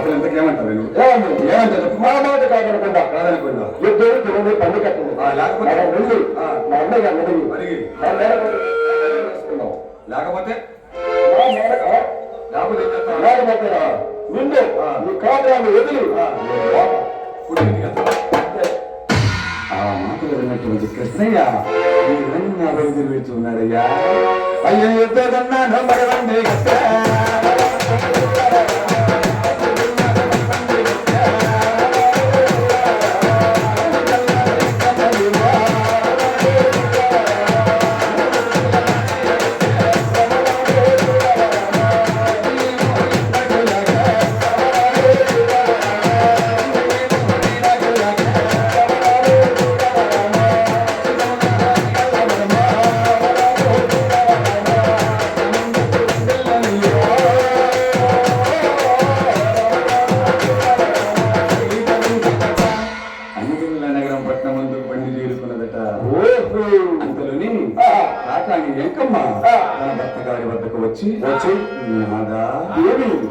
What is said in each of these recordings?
అసలు ఇంతకేమంటావు నువ్వు? ఏమంటారు? మా మాట కాదనకుండా ఇద్దరు తిరుగు పండు కట్టింది. లేకపోతే వెళ్ళి మా అన్నయ్య అడిగి అడిగి లేకపోతే లేకపోతే నిండు నీ కాపురాన్ని వదిలి ఆ మాటలు విన్నటువంటి కృష్ణయ్య ఈ విధంగా బయలుదేరుతున్నాడయ్యా. అయ్యో ఎద్దదన్నాను మరవండి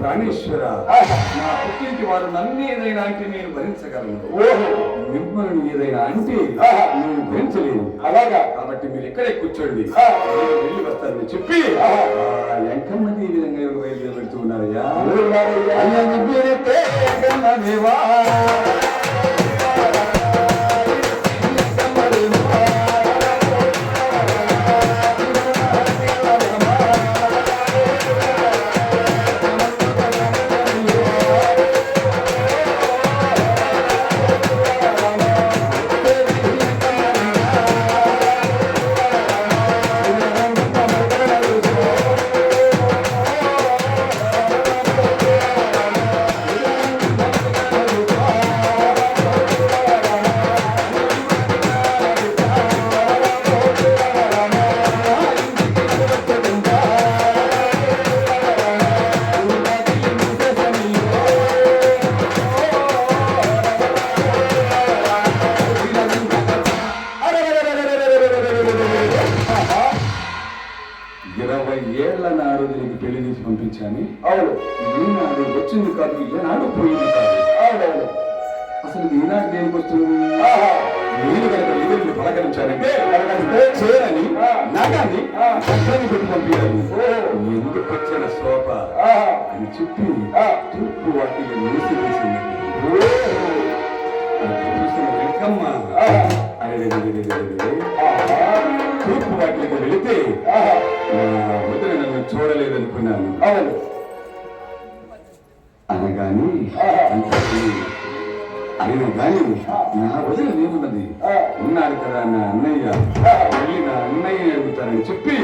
ప్రాణేశ్వర, నా పుట్టింటి వారు నన్ను ఏదైనా అంటే నేను భరించగలను, మిమ్మల్ని ఏదైనా అంటే నేను భరించలేను. అలాగా కాబట్టి మీరు ఎక్కడే కూర్చోండి, వెళ్ళి వస్తారని చెప్పి ఎంకమ్మది ఈ విధంగా ఎవరు బయలుదేరి పెడుతూ ఉన్నారయ్యా. ఈనాడు వచ్చింది కాదు, ఏనాడు పోయింది కాదు. అసలు ఈనాడు దేనికి వస్తుంది? నేను కనుక ఎదురు పలకరించానంటే చేరని నగాన్ని చక్కని పెట్టి పంపించాలి. ఎందుకు వచ్చిన శోభ అని చెప్పి తూర్పు వాటిని మూసివేసింది. చూసిన వెంకమ్మ తూర్పు వాటికి వెళితే వదిలి నన్ను చూడలేదనుకున్నాను. అవును అనగాని అయినా కానీ నా వదిన ఏమున్నది, ఉన్నాడు కదా నా అన్నయ్య, వెళ్ళి నా అన్నయ్య అడుగుతారని చెప్పి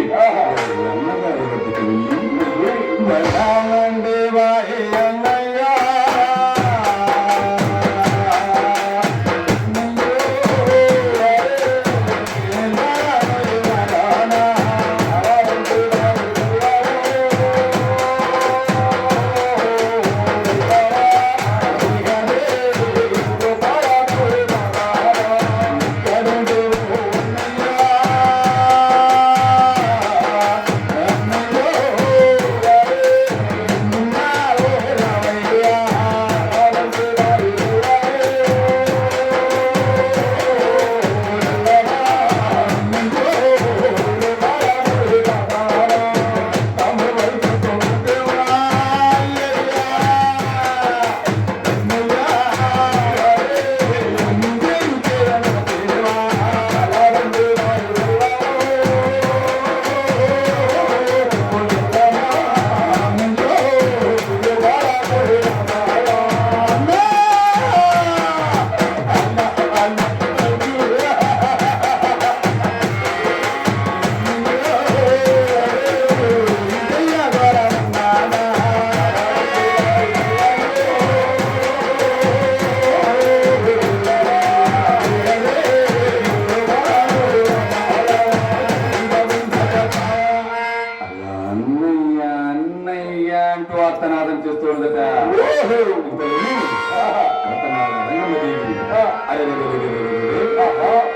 అన్నగారి వద్దకు వెళ్ళి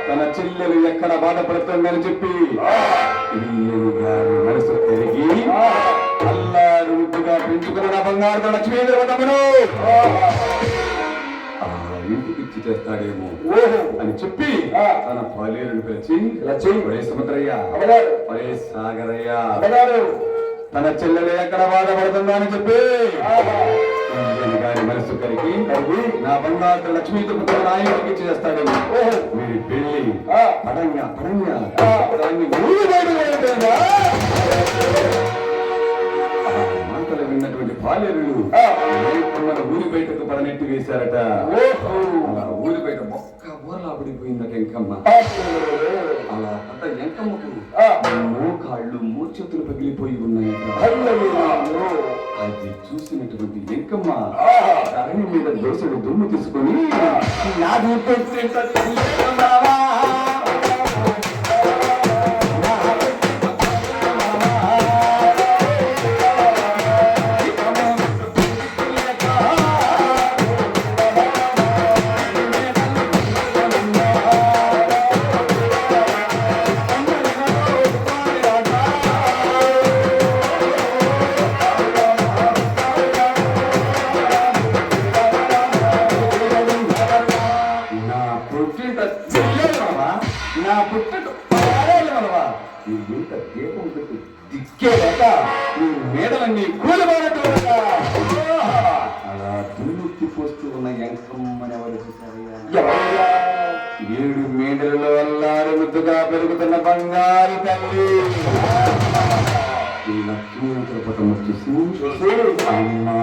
తన చెల్లెలు ఎక్కడ బాధపడుతుందని చెప్పి మనసు తిరిగి అల్లారు ముద్దుగా పెంచుకున్న నా బంగారు లక్ష్మీ దేవతమ్మను ఇంటికి ఇచ్చి చేస్తాడేమో అని చెప్పి తన పాలేరుని పిలిచి ఒరే సుభద్రయ్య, ఒరే సాగరయ్య, తన చెల్లెలు ఎక్కడ బాధపడుతుందా అని చెప్పి గారి మనసు కరికి నా బంగారు లక్ష్మీతో నా ఇంటికి ఇచ్చి చేస్తాడేమో మీరు పెళ్లి పడంగా పడంగా దాన్ని మాటలు విన్నటువంటి పాలేరులు ఊరి బయటకు పడనెట్టి వేశారట. ఊరి బయట ఒక్క ఊరలా పడిపోయిందట ఎంకమ్మ. అలా అంత ఎంకమ్మకు మోకాళ్ళు మూర్ఛతులు పగిలిపోయి ఉన్నాయట. అది చూసినటువంటి ఎంకమ్మ ధరణి మీద దోసడు దుమ్ము తీసుకొని మేడలన్నీ కూలిపోయినట్టు అలా దుమ్ముక్కి పోస్తూ ఉన్న ఎంకమ్మని ఎవరు చూశారయ్యా? 7 మేడలలో అల్లారు ముద్దుగా పెరుగుతున్న బంగారు తల్లి ఈ లక్ష్మీపటము చూసి అమ్మా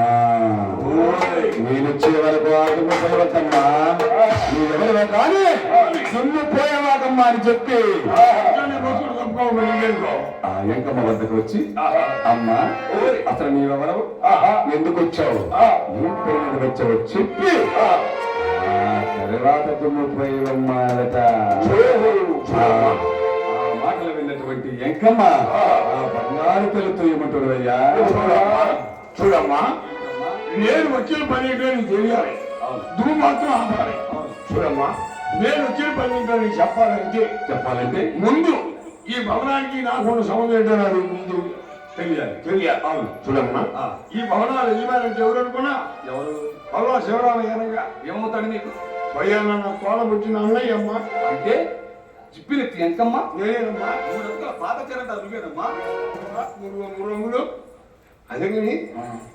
నేను వచ్చే వరకు ఆటము పోయవద్దమ్మా, నువ్వెవరివో కానీ దుమ్ము పోయేవాకమ్మా అని చెప్పి ఆ ఎంకమ్మ వద్దకు వచ్చి అమ్మా అసలు నీవెవరవు, ఎందుకు వచ్చావు, ఏం పేరు వచ్చావు చెప్పి తర్వాత దుమ్ము పోయేవమ్మాడట. మాటలు విన్నటువంటి ఎంకమ్మ ఆ బంగారు పిల్లతో ఏమంటాడు? చూడమ్మా, నేను వచ్చిన పని ఏంటో నీకు తెలియాలి, నువ్వు మాత్రం ఆపాలి. చూడమ్మా, నేను వచ్చిన పని ఏంటో నీకు చెప్పాలంటే ముందు ఈ భవనానికి నాకు సంబంధం ఏంటో నాకు ముందు తెలియాలి. అవును, చూడమ్మా, ఈ భవనాలు యజమానంటే ఎవరు అనుకున్నా? ఎవరు? పల్లా శివరామయ్యనగా. ఏమవుతాడు నీకు? స్వయాన్న కోల పుట్టిన అన్నయ్య అమ్మ. అంటే చిప్పినెత్తి ఎంకమ్మ నేనేనమ్మా. పాతచారంట నువ్వేనమ్మా. మురంగులు అదేగాని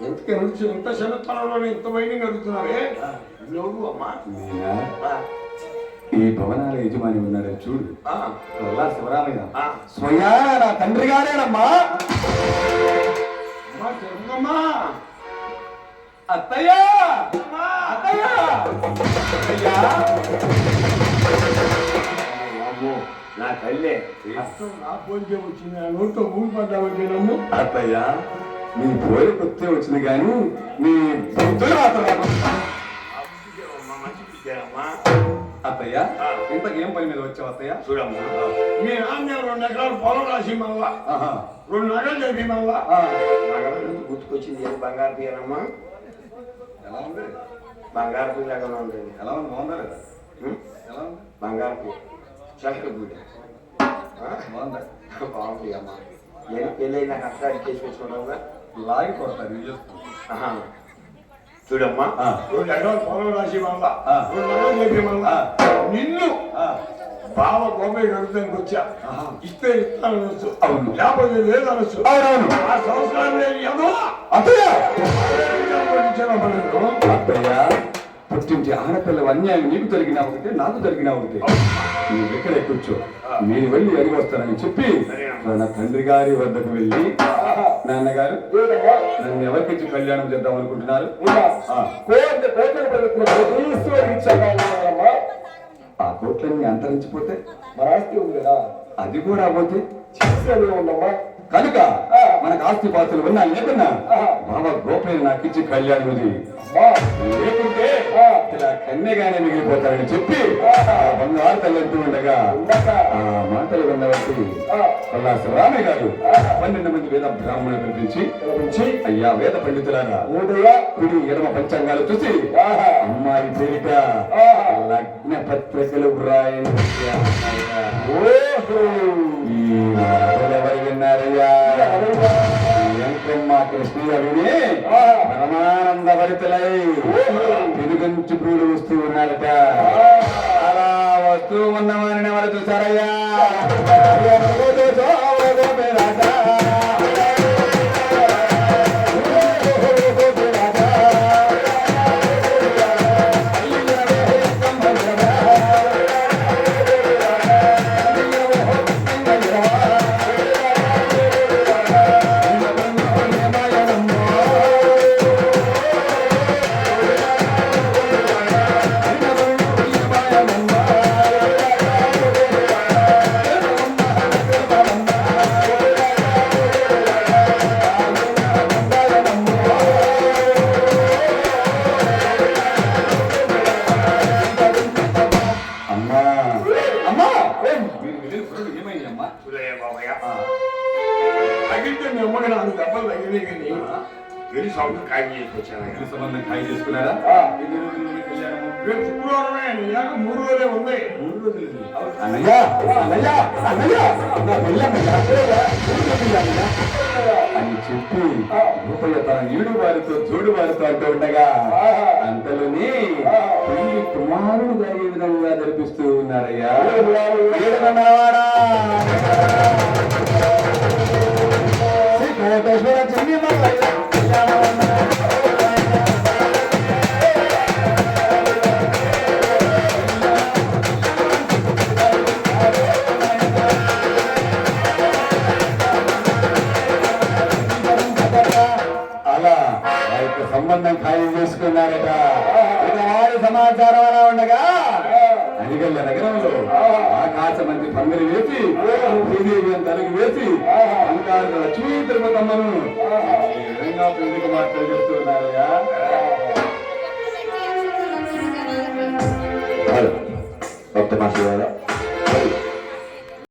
ఎంతకి నడుచు ఇంత చిన్నతనంలోనే ఇంత మైనింగ్ అడుగుతున్నావే నువ్వు అమ్మా. ఈ భవనాల యజమాని ఉన్నాడు చూడు, పల్లా శివరామయ్య స్వయాన నా తండ్రి గారేనమ్మా. చెప్పుకమ్మా. అత్తయ్యా అత్తయ్యా నా తల్లే నా పోలికే వచ్చింది, నా నోటితో ఊరు పడ్డావంటే నమ్ము. అత్తయ్య నీ పోలి కొత్తే వచ్చింది కానీ నీ బుద్ధులు మాత్రం. అత్తయ్య ఇంతకేం పని మీద వచ్చావు అత్తయ్య? చూడమ్మా, మీ నాన్న 2 ఎకరాలు పొలం రాసి మళ్ళా 2 నగలు చెప్పి మళ్ళా నగలు గుర్తుకొచ్చింది. ఏది బంగారు పియ్యనమ్మా? ఎలా ఉంది? బంగారు పిల్ల ఎలా ఉంటుంది? ఎలా ఉంది? బాగుందా లేదా? ఎలా ఉంది? బంగారు పిల్ల చక్క గుడ్డ బాగుందా? బాగుంది అమ్మా. నేను పెళ్ళి నాకు అక్కడ చేసుకొచ్చుకున్నావుగా లాగి కొడతారు నువ్వు చేస్తున్నా. చూడమ్మా, 2 ఎకరాలు పొలం రాసి మళ్ళా 2 నగలు చెప్పి మళ్ళా నిన్ను బావ గోపయ్య గడుపుతానికి వచ్చా. ఇస్తే ఇస్తానొచ్చు, అవును, లేకపోతే లేదనొచ్చు. అవునవును. ఆ సంవత్సరాలు ఏదో అత్తయ్య అత్తయ్య పుట్టించి ఆడపిల్ల అన్యాయం నీకు జరిగినా ఒకటే, నాకు జరిగినా ఒకటే. నువ్వు ఎక్కడే కూర్చో, నేను వెళ్ళి అడిగి వస్తానని చెప్పి నా తండ్రి గారి వద్దకు వెళ్ళి, నాన్నగారు నన్ను ఎవరికిచ్చి కళ్యాణం చేద్దాం అనుకుంటున్నారు? ఆ కోట్లన్నీ అంతరించిపోతే మన ఆస్తి ఉంది కదా, అది కూడా పోతే ఉండమ్మా. కనుక మనకు ఆస్తి పాస్తులు ఉన్నా లేకున్నా బాబా గోపయ్య నాకిచ్చి కళ్యాణం ఇది లేకుంటే ఇలా కన్యగానే మిగిలిపోతారని చెప్పి బంగారు తల్లంటూ ఉండగా ఆ మాటలు విన్నబట్టి పల్లా శివరామయ్య గారు 12 మంది వేద బ్రాహ్మణులు పిలిపించి, అయ్యా వేద పండితులారా, కుడి ఎడమ పంచాంగాలు చూసి అమ్మాయి పేరిట లగ్న పత్రికలు వ్రాయండి. ఈ మాటలు ఎవరు విన్నారయ్యా? వెంకమ్మ కృష్ణయ్య విని పరమానంద భరితులై వెనుగంచి పూలు వస్తూ ఉన్నారట. అలా వస్తూ ఉన్నవారిని ఎవరు చూసారయ్యా? తగ్గితే మీ అమ్మకి నాకు దెబ్బలు తగ్గినాయి కానీ వెళ్ళి సంవత్సరం ఖాళీ చేసుకొచ్చాను. సంబంధం ఖాళీ చేసుకున్నారా? రేపు శుక్రవారమే అన్నయ్య, 3 రోజులే ఉంది. అన్నయ్య అన్నయ్య అన్నయ్య నా పిల్లన్నయ్య అని చెప్పి రూపయ్య తన ఈడు వారితో జోడు వారితో అంటూ ఉండగా అంతలోని పెళ్లి కుమారుడు జరిగే విధంగా జరిపిస్తూ ఉన్నారయ్యా. ఏడుకొండలవాడా శ్రీ కోటేశ్వర చెన్ని మల్లయ్య సంబంధం ఖాయం చేసుకున్నారట. వారి సమాచారం అలా ఉండగా అడిగల్ల నగరంలో ఆకాశ మంది పందిరి వేసి శ్రీదేవి తలకి వేసి అంకారు లక్ష్మీ తిరుపతమ్మను ఈ విధంగా పెళ్లి కుమార్తెలు చెప్తున్నారయ్యా. భక్త మాసి